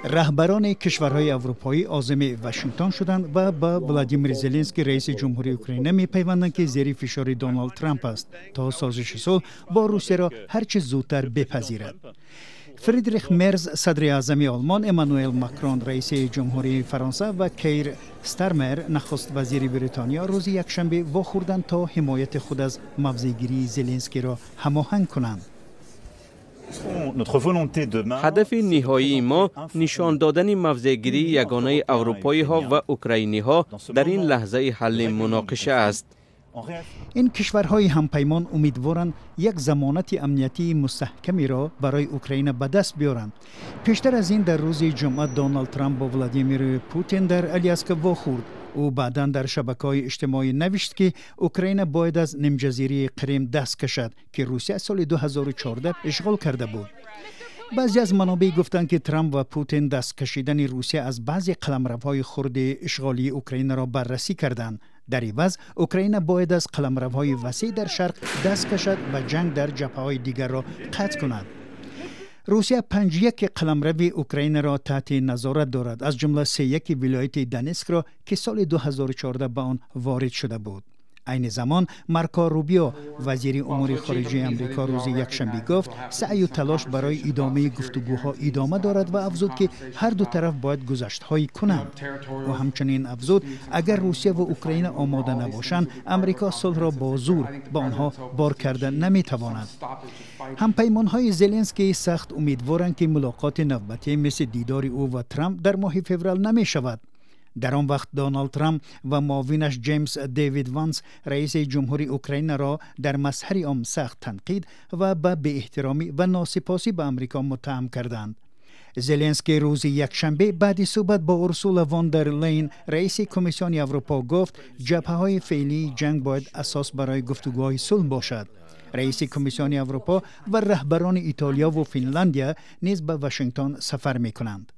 رهبران کشورهای اروپایی عازم واشنگتن شدند و با ولادیمیر زلنسکی رئیس جمهوری اوکراین می‌پیوندند که زیر فشار دونالد ترامپ است تا سازش صلح با روسیه را هرچه زودتر بپذیرد. فریدریخ مرز صدر اعظم آلمان، امانوئل ماکرون رئیس جمهوری فرانسه و کیر ستارمر نخست وزیر بریتانیا روز یکشنبه واخوردند تا حمایت خود از موضع‌گیری زلنسکی را هماهنگ کنند. هدف نهایی ما نشان دادن موضع‌گیری یگانه اروپایی ها و اوکراینی ها در این لحظه حل مناقشه است. این کشورهای همپیمان امیدوارند یک ضمانت امنیتی مستحکمی را برای اوکراین به دست بیارند. پیشتر از این در روز جمعه دونالد ترامپ با ولادیمیر پوتین در الیاسک واخورد. او بعداً در شبکه‌های اجتماعی نوشت که اوکراین باید از نیمجزیره کریم دست کشد که روسیه سال 2014 اشغال کرده بود. بعضی از منابع گفتند که ترامپ و پوتین دست کشیدن روسیه از بعضی قلمروهای خرد اشغالی اوکراین را بررسی کردند. در عوض اوکراین باید از قلمروهای وسیع در شرق دست کشد و جنگ در جبهه‌های دیگر را قطع کند. روسیه 51 قلمرو اوکراین را تحت نظارت دارد، از جمله 31 ولایت دانسک را که سال 2014 به آن وارد شده بود. عین زمان مارکو روبیو وزیر امور خارجه آمریکا روز یکشنبه گفت سعی و تلاش برای ادامه گفتگوها ادامه دارد و افزود که هر دو طرف باید گذشت‌هایی کنند. و همچنین افزود اگر روسیه و اوکراین آماده نباشند امریکا صلح را با زور به آنها بار کرده نمیتواند. همپیمان‌های زلنسکی سخت امیدوارند که ملاقات نوبتی مثل دیدار او و ترامپ در ماه فوریه نمی شود. در آن وقت دونالد ترامپ و معاونش جیمز دیوید وانس رئیس جمهوری اوکراین را در مظهر عام سخت تنقید و به بی‌احترامی و ناسپاسی به آمریکا متهم کردند. زلنسکی روز یکشنبه بعد صحبت با اورسولا وان در لین رئیس کمیسیون اروپا گفت جبهه‌های فعلی جنگ باید اساس برای گفتگوهای صلح باشد. رئیس کمیسیون اروپا و رهبران ایتالیا و فنلاندیا نیز به واشنگتن سفر می‌کنند.